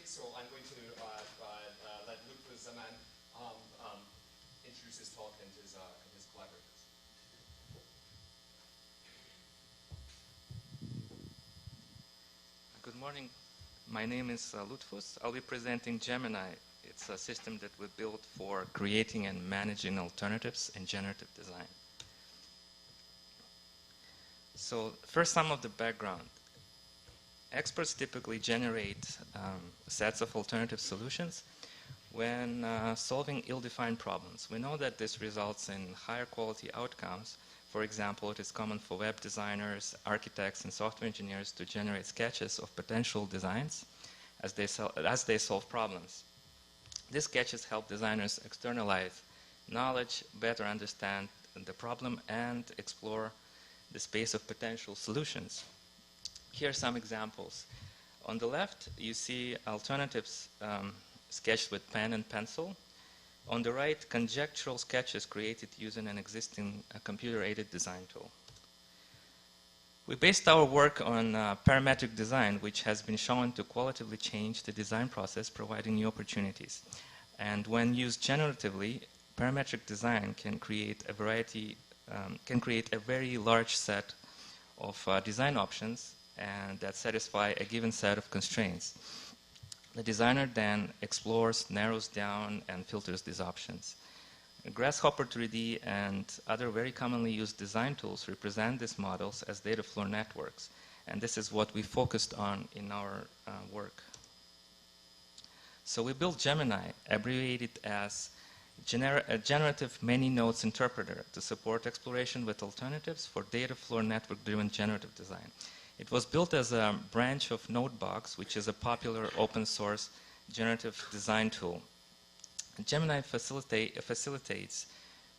so I'm going to let Loutfouz Zaman introduce his talk and his collaborators. Good morning. My name is Loutfouz. I'll be presenting GEMNI. It's a system that we built for creating and managing alternatives in generative design. So first, some of the background. Experts typically generate sets of alternative solutions when solving ill-defined problems. We know that this results in higher quality outcomes. For example, it is common for web designers, architects, and software engineers to generate sketches of potential designs as they solve problems. These sketches help designers externalize knowledge, better understand the problem, and explore the space of potential solutions. Here are some examples. On the left, you see alternatives sketched with pen and pencil. On the right, conjectural sketches created using an existing computer-aided design tool. We based our work on parametric design, which has been shown to qualitatively change the design process, providing new opportunities. And when used generatively, parametric design can create a very large set of design options and that satisfy a given set of constraints. The designer then explores, narrows down, and filters these options. Grasshopper 3D and other very commonly used design tools represent these models as data flow networks, and this is what we focused on in our work. So we built GEMNI, abbreviated as a generative many-nodes interpreter, to support exploration with alternatives for data flow network-driven generative design. It was built as a branch of Notebox, which is a popular open-source generative design tool. GEMNI facilitates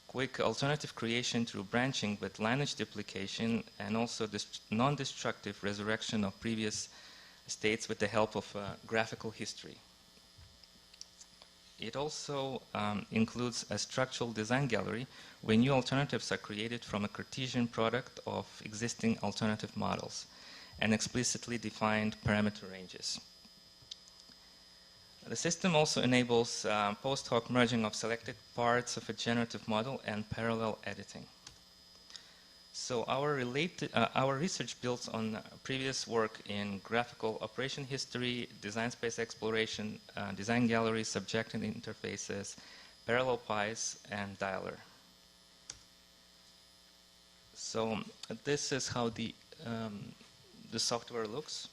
quick alternative creation through branching with lineage duplication and also non-destructive resurrection of previous states with the help of graphical history. It also includes a structural design gallery where new alternatives are created from a Cartesian product of existing alternative models and explicitly defined parameter ranges. The system also enables post hoc merging of selected parts of a generative model and parallel editing. So our research builds on previous work in graphical operation history, design space exploration, design gallery, subject and interfaces, parallel pies, and dialer. So this is how the software looks.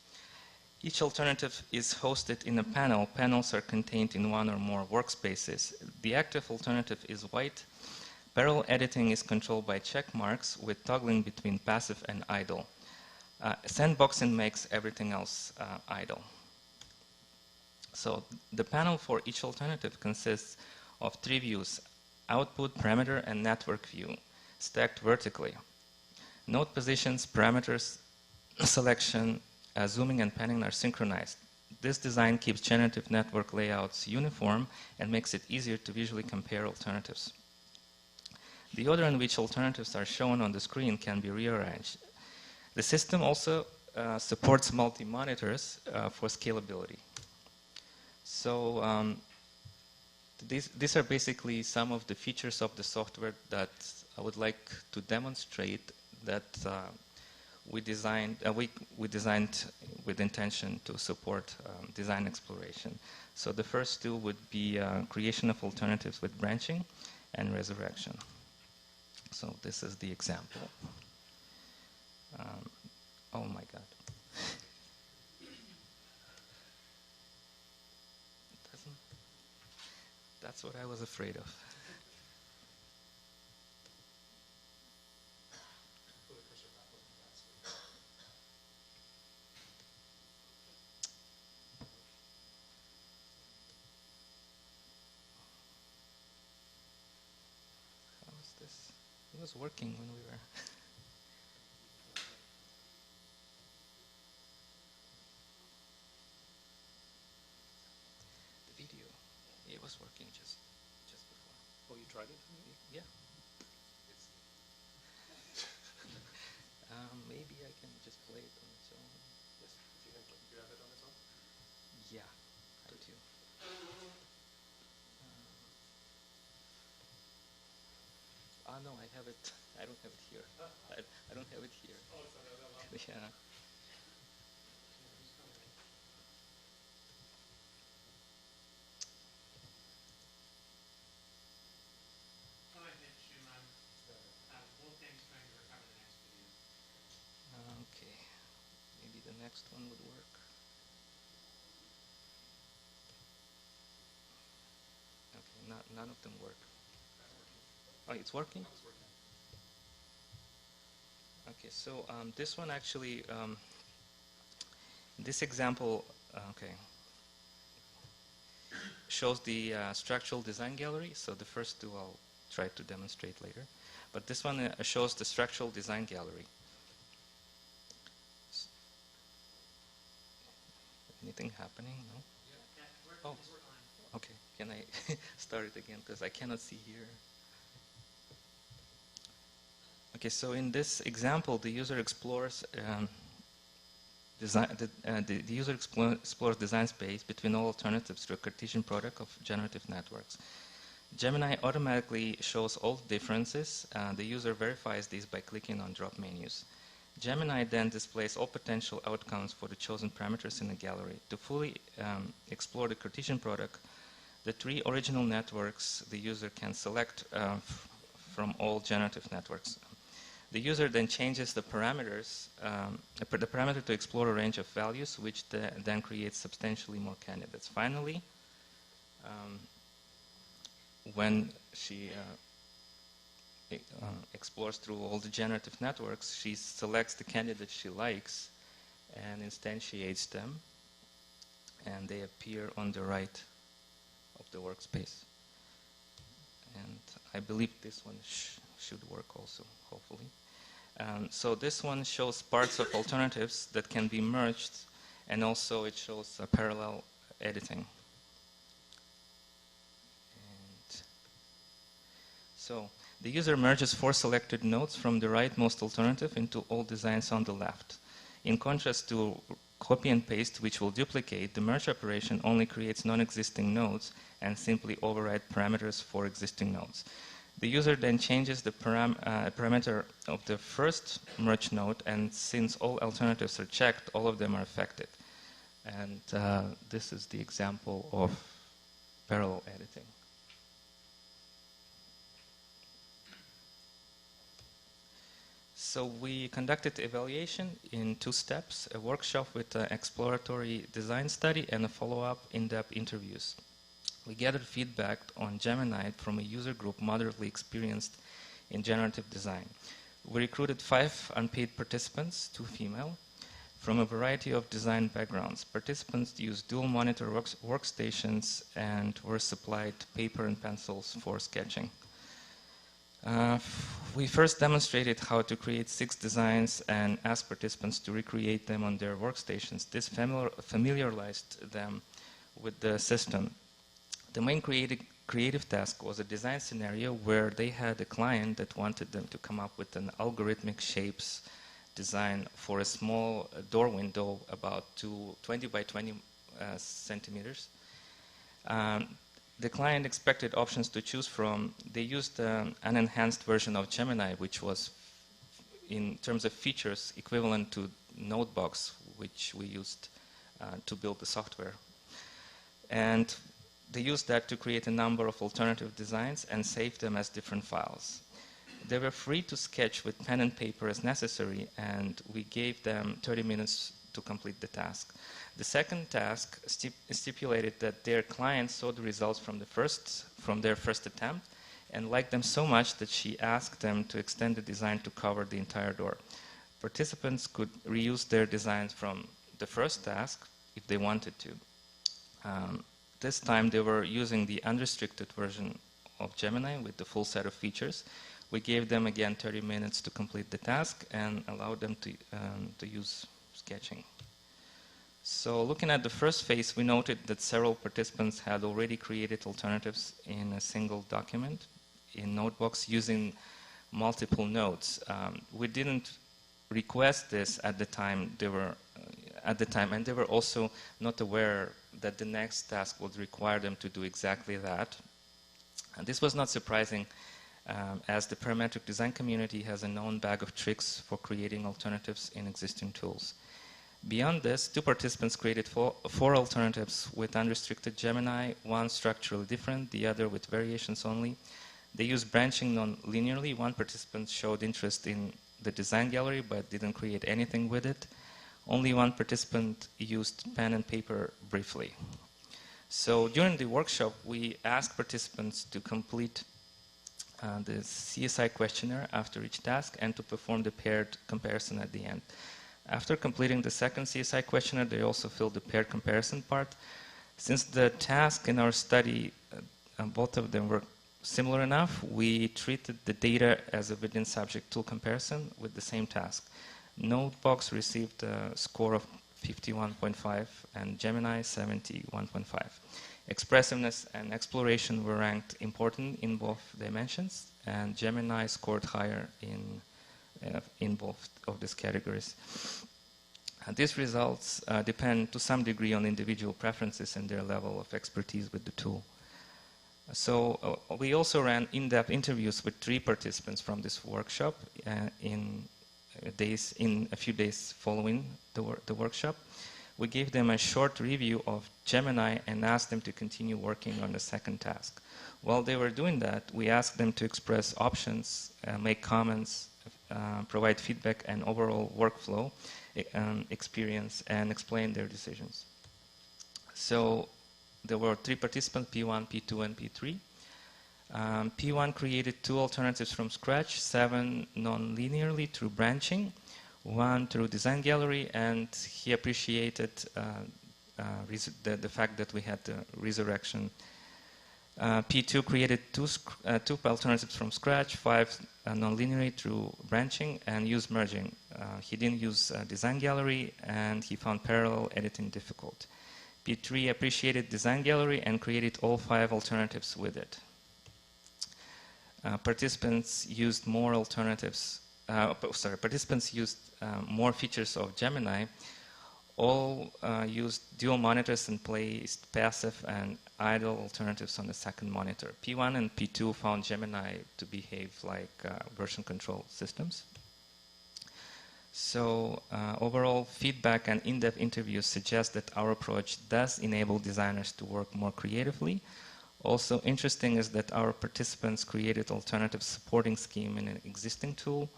Each alternative is hosted in a panel. Panels are contained in one or more workspaces. The active alternative is white. Parallel editing is controlled by check marks with toggling between passive and idle. Sandboxing makes everything else idle. So the panel for each alternative consists of 3 views: output, parameter, and network view, stacked vertically. Node positions, parameters, selection, zooming and panning are synchronized. This design keeps generative network layouts uniform and makes it easier to visually compare alternatives. The order in which alternatives are shown on the screen can be rearranged. The system also supports MultiMonitors for scalability. So these are basically some of the features of the software that I would like to demonstrate that we designed with intention to support design exploration. So the first two would be creation of alternatives with branching and resurrection. So this is the example. Oh my God. That's what I was afraid of. It was working when we were. The video, it was working just before. Oh, you tried it? Yeah. Maybe I can just play it on its own. Yes. Do you have it on its own? Yeah, I have it. I don't have it here. I don't have it here. Oh, it's on the other level. Yeah. Go ahead, Shireen. Wolfgang's trying to recover the next video. Okay. Maybe the next one would work. Okay. None of them work. Oh, it's working? It's working. Okay, so this one actually, this example, okay, shows the structural design gallery. So the first two I'll try to demonstrate later. But this one shows the structural design gallery. Anything happening? No? Yeah, Oh, okay. Can I start it again? Because I cannot see here. Okay, so in this example, the user explores the user explores design space between all alternatives through a Cartesian product of generative networks. GEMNI automatically shows all differences. The user verifies these by clicking on drop menus. GEMNI then displays all potential outcomes for the chosen parameters in the gallery. To fully explore the Cartesian product, the three original networks the user can select from all generative networks. The user then changes the parameters, the parameter to explore a range of values, which then creates substantially more candidates. Finally, when she explores through all the generative networks, she selects the candidate she likes and instantiates them, and they appear on the right of the workspace. And I believe this one should work also, hopefully. So this one shows parts of alternatives that can be merged, and also it shows parallel editing. And so the user merges 4 selected nodes from the rightmost alternative into all designs on the left. In contrast to copy and paste, which will duplicate, the merge operation only creates non-existing nodes and simply override parameters for existing nodes. The user then changes the parameter of the first merge node, and since all alternatives are checked, all of them are affected. And this is the example of parallel editing. So we conducted evaluation in 2 steps, a workshop with an exploratory design study and a follow-up in-depth interviews. We gathered feedback on GEMNI from a user group moderately experienced in generative design. We recruited 5 unpaid participants, 2 female, from a variety of design backgrounds. Participants used dual monitor workstations and were supplied paper and pencils for sketching. We first demonstrated how to create 6 designs and asked participants to recreate them on their workstations. This familiarized them with the system. The main creative task was a design scenario where they had a client that wanted them to come up with an algorithmic shapes design for a small door window about 20 by 20 centimeters. The client expected options to choose from. They used an enhanced version of GEMNI, which was, in terms of features, equivalent to Notebox, which we used to build the software. And they used that to create a number of alternative designs and save them as different files. They were free to sketch with pen and paper as necessary, and we gave them 30 minutes to complete the task. The second task stipulated that their client saw the results from their first attempt and liked them so much that she asked them to extend the design to cover the entire door. Participants could reuse their designs from the first task if they wanted to. This time they were using the unrestricted version of GEMNI with the full set of features. We gave them again 30 minutes to complete the task and allowed them to use sketching. So looking at the first phase, we noted that several participants had already created alternatives in a single document in Notebox using multiple nodes. We didn't request this at the time. And they were also not aware that the next task would require them to do exactly that. And this was not surprising, as the parametric design community has a known bag of tricks for creating alternatives in existing tools. Beyond this, two participants created four alternatives with unrestricted GEMNI, one structurally different, the other with variations only. They used branching non-linearly. One participant showed interest in the design gallery but didn't create anything with it. Only one participant used pen and paper briefly. So during the workshop, we asked participants to complete the CSI questionnaire after each task and to perform the paired comparison at the end. After completing the second CSI questionnaire, they also filled the paired comparison part. Since the task in our study, both of them were similar enough, we treated the data as a within subject tool comparison with the same task. Notebox received a score of 51.5 and GEMNI 71.5. Expressiveness and exploration were ranked important in both dimensions, and GEMNI scored higher in both of these categories. These results depend to some degree on individual preferences and their level of expertise with the tool. So we also ran in-depth interviews with 3 participants from this workshop in a few days following the workshop. We gave them a short review of GEMNI and asked them to continue working on the second task. While they were doing that, we asked them to express options, make comments, provide feedback and overall workflow experience, and explain their decisions. So there were 3 participants, P1, P2, and P3. P1 created 2 alternatives from scratch, 7 non-linearly through branching, 1 through design gallery, and he appreciated the fact that we had the resurrection. P2 created 2 alternatives from scratch, 5 non-linearly through branching, and used merging. He didn't use design gallery, and he found parallel editing difficult. P3 appreciated design gallery and created all 5 alternatives with it. Participants used more alternatives. Participants used more features of GEMNI. All used dual monitors and placed passive and idle alternatives on the second monitor. P1 and P2 found GEMNI to behave like version control systems. So overall feedback and in-depth interviews suggest that our approach does enable designers to work more creatively. Also interesting is that our participants created alternative supporting scheme in an existing tool.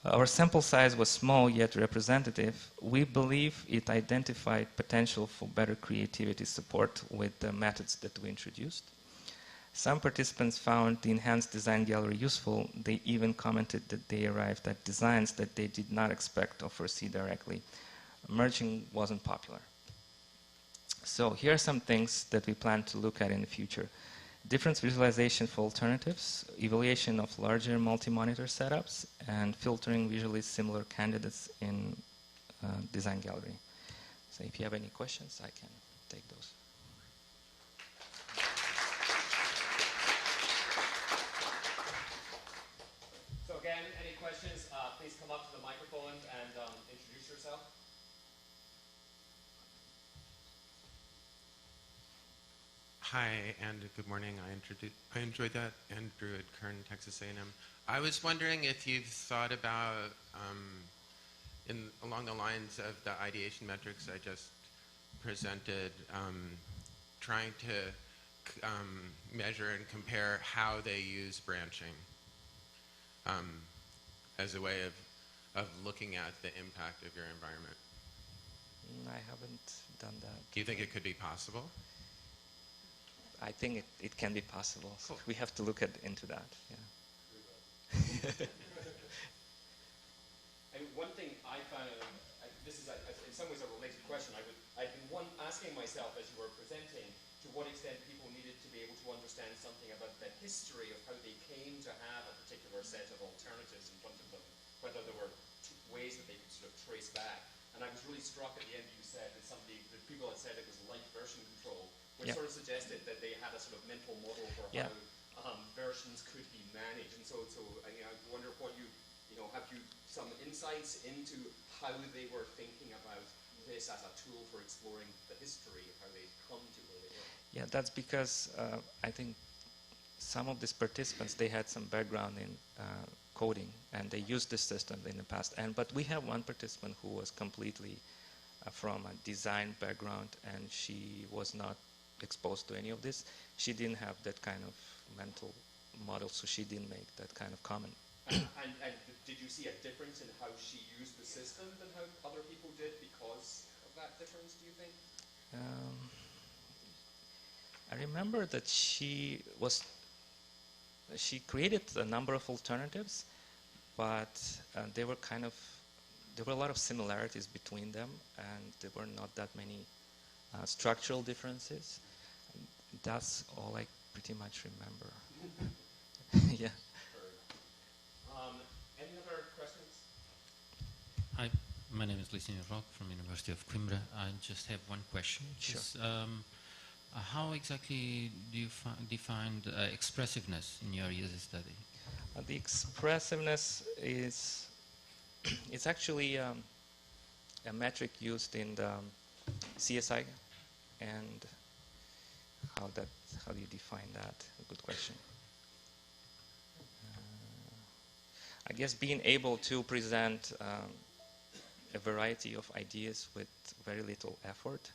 Our sample size was small yet representative. We believe it identified potential for better creativity support with the methods that we introduced. Some participants found the enhanced design gallery useful. They even commented that they arrived at designs that they did not expect or foresee directly. Merging wasn't popular. So here are some things that we plan to look at in the future. Difference visualization for alternatives, evaluation of larger multi-monitor setups, and filtering visually similar candidates in design gallery. So if you have any questions, I can take those. So again, any questions, please come up to the microphone and introduce yourself. Hi, and good morning. I enjoyed that, Andrew at Kern, Texas A&M. I was wondering if you've thought about, along the lines of the ideation metrics I just presented, trying to measure and compare how they use branching as a way of looking at the impact of your environment. I haven't done that. Do you think it could be possible? I think it can be possible. So we have to look into that. Yeah. And one thing I found, this is in some ways a related question. I've been asking myself as you were presenting, to what extent people needed to be able to understand something about the history of how they came to have a particular set of alternatives in front of them, whether there were ways that they could sort of trace back. And I was really struck at the end you said that that people had said it was light version control, which sort of suggested that they had a sort of mental model for how versions could be managed. And so I wonder what have you some insights into how they were thinking about this as a tool for exploring the history of how they come to where they were? Yeah, that's because I think some of these participants, they had some background in coding, and they used this system in the past. But we have one participant who was completely from a design background, and she was not exposed to any of this. She didn't have that kind of mental model, so she didn't make that kind of comment. And did you see a difference in how she used the system than how other people did because of that difference, do you think? I remember that she created a number of alternatives, but there were a lot of similarities between them, and there were not that many structural differences. That's all I pretty much remember. Yeah. Any other questions? Hi, my name is Lisinio Rock from University of Coimbra. I just have one question. Sure. How exactly do you define expressiveness in your user study? The expressiveness is it's actually a metric used in the CSI, and how do you define that? A good question. I guess being able to present a variety of ideas with very little effort,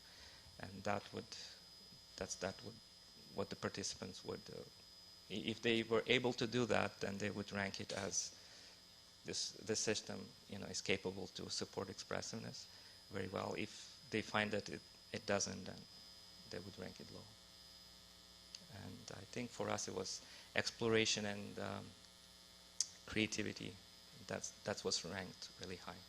and that's what the participants would, if they were able to do that, then they would rank it as this system, is capable to support expressiveness very well. If they find that it doesn't, then they would rank it low. And I think for us it was exploration and creativity. That's what's ranked really high.